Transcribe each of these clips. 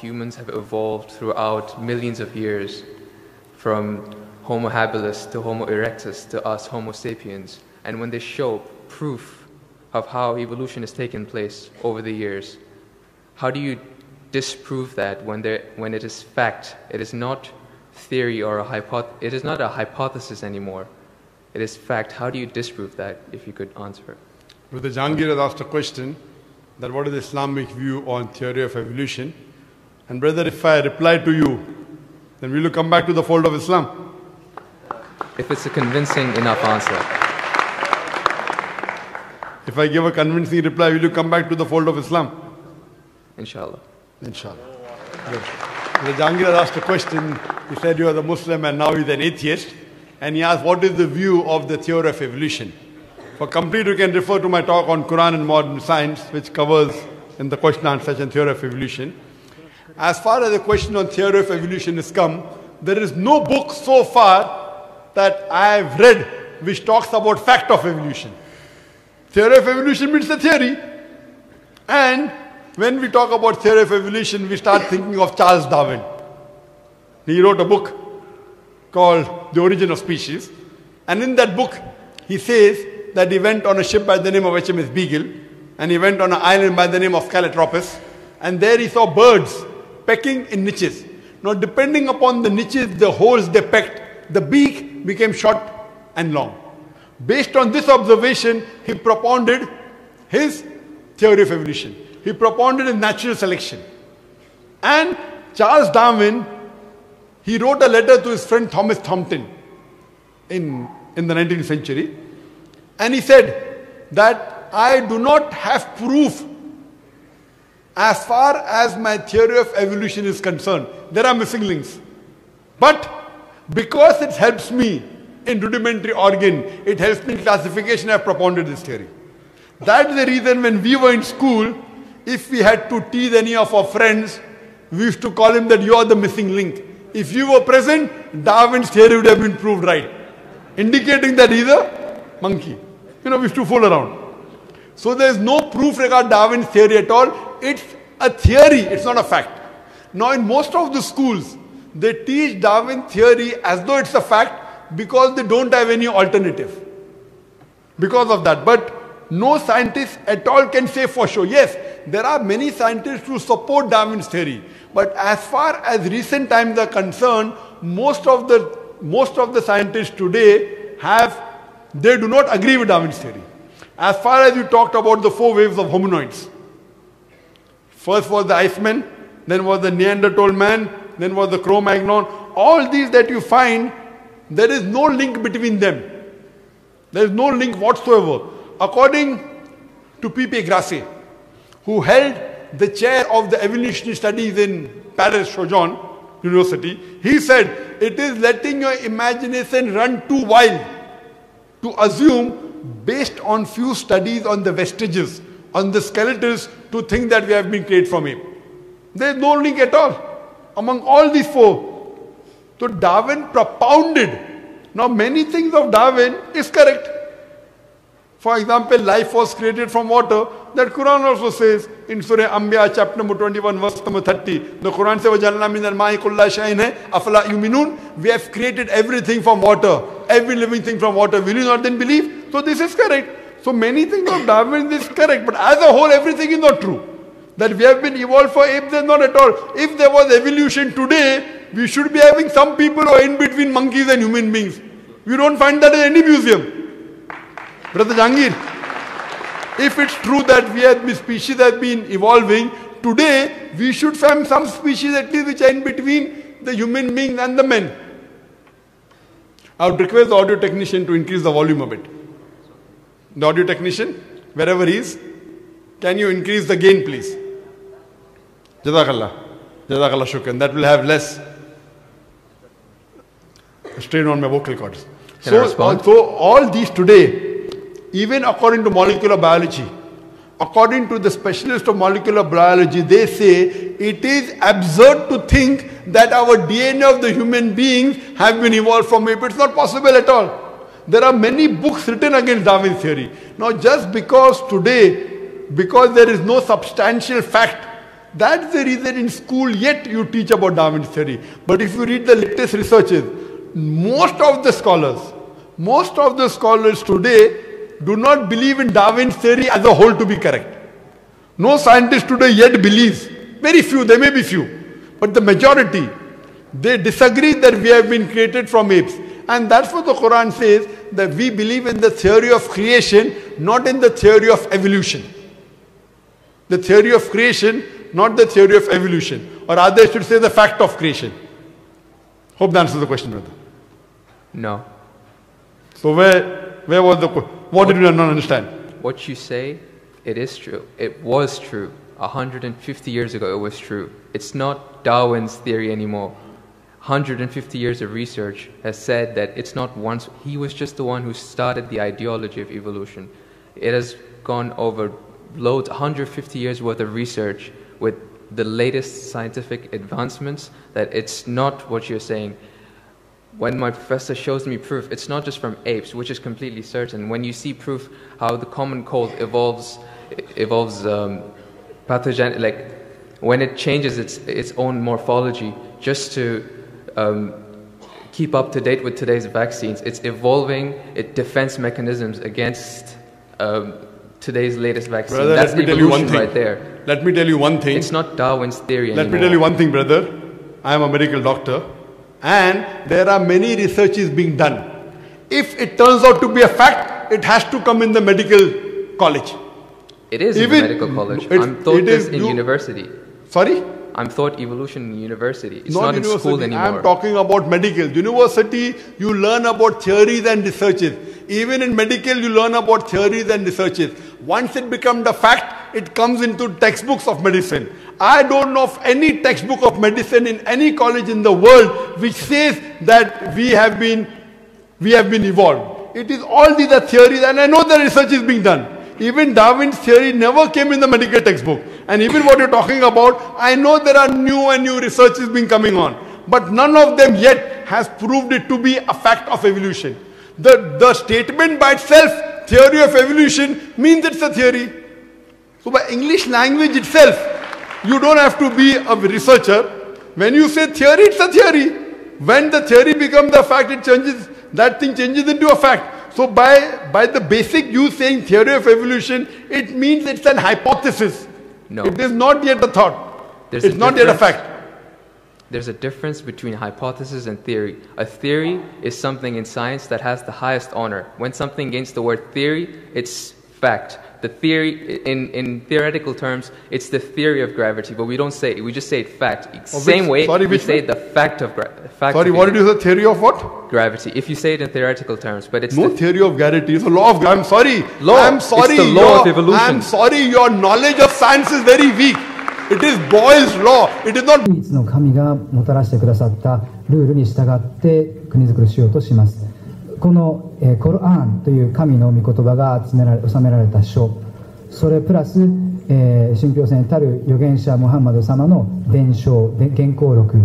humans have evolved throughout millions of years, from Homo habilis to Homo erectus to us Homo sapiens, and when they show proof of how evolution has taken place over the years, how do you disprove that when it is fact? It is not theory or it is not a hypothesis anymore. It is fact. How do you disprove that, if you could answer? Brother Jahangir has asked a question that what is the Islamic view on theory of evolution? And brother, if I reply to you, then will you come back to the fold of Islam? If it's a convincing enough answer. If I give a convincing reply, will you come back to the fold of Islam? Inshallah. Inshallah. Good. Brother Jahangir has asked a question. He said you are a Muslim and now he's an atheist. And he asked, what is the view of the theory of evolution? For complete, you can refer to my talk on Quran and modern science, which covers in the question and answer session theory of evolution. As far as the question on theory of evolution is come, there is no book so far that I have read which talks about fact of evolution. Theory of evolution means the theory. And when we talk about theory of evolution, we start thinking of Charles Darwin. He wrote a book called The Origin of Species. And in that book, he says that he went on a ship by the name of HMS Beagle, and he went on an island by the name of Calotropis, and there he saw birds pecking in niches. Now, depending upon the niches, the holes they pecked, the beak became short and long. Based on this observation, he propounded his theory of evolution. He propounded his natural selection. And Charles Darwin, he wrote a letter to his friend Thomas Thompson in the 19th century. And he said that I do not have proof as far as my theory of evolution is concerned. There are missing links. But because it helps me in rudimentary organ, it helps me in classification, I have propounded this theory. That's the reason when we were in school, if we had to tease any of our friends, we used to call him that you are the missing link. If you were present, Darwin's theory would have been proved right, indicating that he's a monkey. We used to fool around. So there is no proof regarding Darwin's theory at all. It's a theory, it's not a fact. Now in most of the schools, they teach Darwin theory as though it's a fact because they don't have any alternative. Because of that. But no scientist at all can say for sure. Yes, there are many scientists who support Darwin's theory. But as far as recent times are concerned, most of the scientists today they do not agree with Darwin's theory. As far as you talked about the 4 waves of hominoids. First was the Iceman, then was the Neanderthal man, then was the Cro-Magnon. All these that you find, there is no link between them. There is no link whatsoever. According to P.P. Grassi, who held the chair of the evolutionary studies in Paris Sorbonne University, he said, it is letting your imagination run too wild to assume, based on few studies on the vestiges, on the skeletons, to think that we have been created from ape. There is no link at all among all these 4. So Darwin propounded. Now many things of Darwin is correct. For example, life was created from water. That Quran also says in Surah Anbiya chapter number 21 verse number 30. The Quran says, وَجَعَلْنَا مِنَ الْمَاءِ كُلَّ شَيْءٍ أَفَلَا يُؤْمِنُونَ. We have created everything from water. Every living thing from water. Will you not then believe? So this is correct. So many things of Darwin is correct. But as a whole, everything is not true. That we have been evolved for apes, is not at all. If there was evolution today, we should be having some people who are in between monkeys and human beings. We don't find that in any museum. Brother Jahangir, if it's true that the species have been evolving, today we should find some species at least which are in between the human beings and the men. I would request the audio technician to increase the volume a bit. The audio technician, wherever he is, can you increase the gain please? Jazakallah. Jazakallah shukran. That will have less strain on my vocal cords. So all these today, even according to molecular biology, according to the specialist of molecular biology, they say it is absurd to think that our DNA of the human beings have been evolved from ape. It's not possible at all. There are many books written against Darwin's theory. Now just because today, because there is no substantial fact That's the reason in school yet you teach about Darwin's theory. But if you read the latest researches, most of the scholars today do not believe in Darwin's theory as a whole to be correct. No scientist today yet believes. Very few, there may be few. But the majority, they disagree that we have been created from apes. And that's what the Quran says, that we believe in the theory of creation, not in the theory of evolution. The theory of creation, not the theory of evolution. Or rather, I should say the fact of creation. Hope that answers the question, brother. No. So where was the question? What did you not understand? What you say, it is true. It was true. 150 years ago, it was true. It's not Darwin's theory anymore. 150 years of research has said that it's not once. He was just the one who started the ideology of evolution. It has gone over loads, 150 years worth of research with the latest scientific advancements, that it's not what you're saying. When my professor shows me proof, it's not just from apes, which is completely certain. When you see proof how the common cold evolves pathogen, like when it changes its own morphology just to keep up to date with today's vaccines, it's evolving its defense mechanisms against today's latest vaccine. Brother, that's evolution right there. Let me tell you one thing. It's not Darwin's theory anymore. Let me tell you one thing, brother. I am a medical doctor. And there are many researches being done. If it turns out to be a fact, it has to come in the medical college. It is in the medical college. I'm taught this in university. Sorry? I'm taught evolution in university. It's not in school anymore. I'm talking about medical. University, you learn about theories and researches. Even in medical, you learn about theories and researches. Once it becomes a fact, it comes into textbooks of medicine. I don't know of any textbook of medicine in any college in the world which says that we have been evolved. It is all these are theories, and I know the research is being done. Even Darwin's theory never came in the medical textbook. And even what you're talking about, I know there are new and new researches being coming on. But none of them yet has proved it to be a fact of evolution. The statement by itself, theory of evolution, means it's a theory. So by English language itself, you don't have to be a researcher. When you say theory, it's a theory. When the theory becomes a fact, it changes. That thing changes into a fact. So by the basic you saying theory of evolution, it means it's an hypothesis. No. It is not yet a thought. It's not yet a fact. There's a difference between hypothesis and theory. A theory is something in science that has the highest honor. When something gains the word theory, it's fact. The theory, in theoretical terms, it's the theory of gravity, but we don't say it. We just say it fact. Same way we say the fact of gravity. Sorry, what did you say? Theory of what? Gravity. If you say it in theoretical terms, but it's no theory of gravity. It's a law of gravity. I'm sorry. I'm sorry. It's the law of evolution. I'm sorry. Your knowledge of science is very weak. It is Boyle's law. It is not. 唯一の神がもたらしてくださったルールに従って国づくりしようとします。このコルアーンという神の御言葉が収められた書、それプラス信憑性たる預言者ムハンマド様の伝承、原稿録、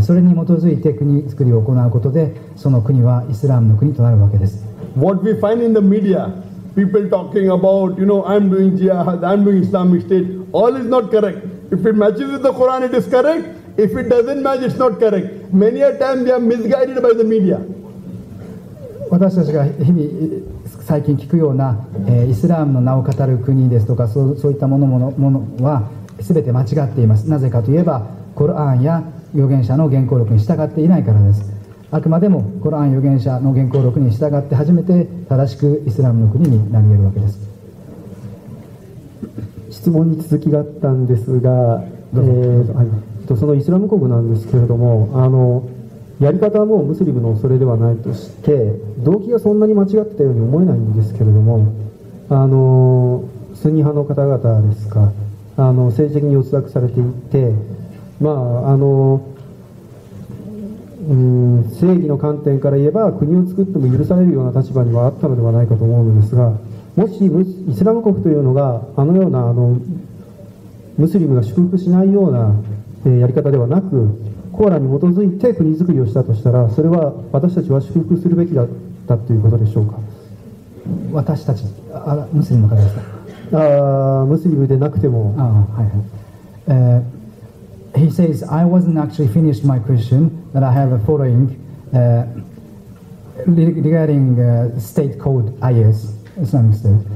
それに基づいて国づくりを行うことで、その国はイスラムの国となるわけです。What we find in the media, people talking about, I'm doing jihad, I'm doing Islamic State, all is not correct. If it matches with the Quran, it is correct. If it doesn't match, it's not correct. Many a time they are misguided by the media. 私たちが日々最近聞くような、イスラームの名を語る国ですとかそういったものは全て間違っています。なぜかといえばコルアーンや預言者の原稿録に従っていないからです。あくまでもコルアーン預言者の原稿録に従って初めて正しくイスラムの国になり得るわけです。質問に続きがあったんですが、そのイスラム国なんですけれども、やり方はもうムスリムのそれではないとして動機がそんなに間違ってたように思えないんですけれども、スンニ派の方々ですか、政治的に抑圧されていて、正義の観点から言えば国を作っても許されるような立場にはあったのではないかと思うのですが、もしイスラム国というのがあのようなムスリムが祝福しないようなやり方ではなく、コーランに基づいて国づくりをしたとしたら、それは私たちは祝福するべきだったということでしょうか。私たち、ムスリムの方ですか。ムスリムでなくても。He says, I wasn't actually finished my question, but I have a following regarding state called IS, Islamic State.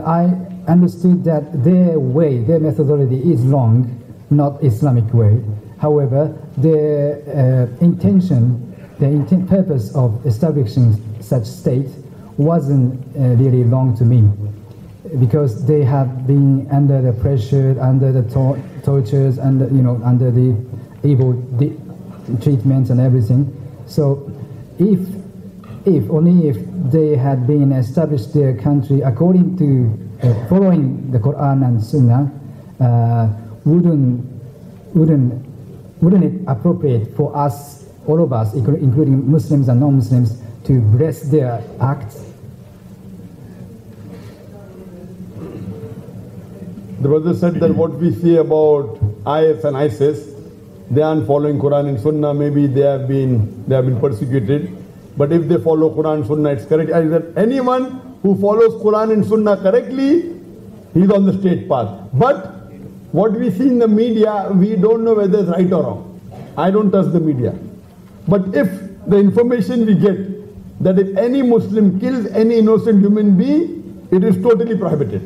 I understood that their way, their methodology is wrong, not Islamic way. However, their purpose of establishing such state wasn't really wrong to me, because they have been under the pressure, under the tortures, and under the evil treatments and everything. So, if only if they had been established their country according to following the Quran and Sunnah, wouldn't it appropriate for us, all of us, including Muslims and non-Muslims, to bless their acts? The brother said that what we see about IS and ISIS, they aren't following Quran and Sunnah. Maybe they have been persecuted. But if they follow Quran and Sunnah, it's correct. I said anyone who follows Quran and Sunnah correctly, he's on the straight path. But what we see in the media, we don't know whether it's right or wrong. I don't trust the media. But if the information we get that if any Muslim kills any innocent human being, it is totally prohibited.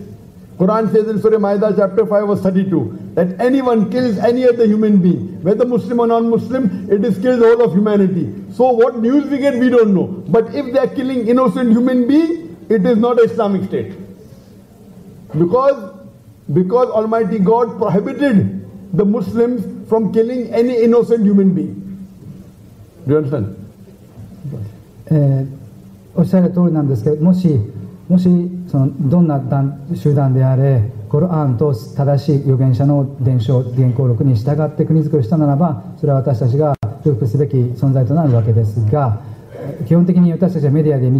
Quran says in Surah Ma'idah chapter 5 verse 32 that anyone kills any other human being, whether Muslim or non-Muslim, it is killed the whole of humanity. So what news we get, we don't know. But if they are killing innocent human being, it is not an Islamic state. Because Almighty God prohibited the Muslims from killing any innocent human being. Do you understand? おっしゃる通りなんですけど、もしどんな集団であれ、コルアンと正しい預言者の伝承、原稿録に従って国づくりしたならば、それは私たちが祝福すべき存在となるわけですが、基本的に私たちはメディアで見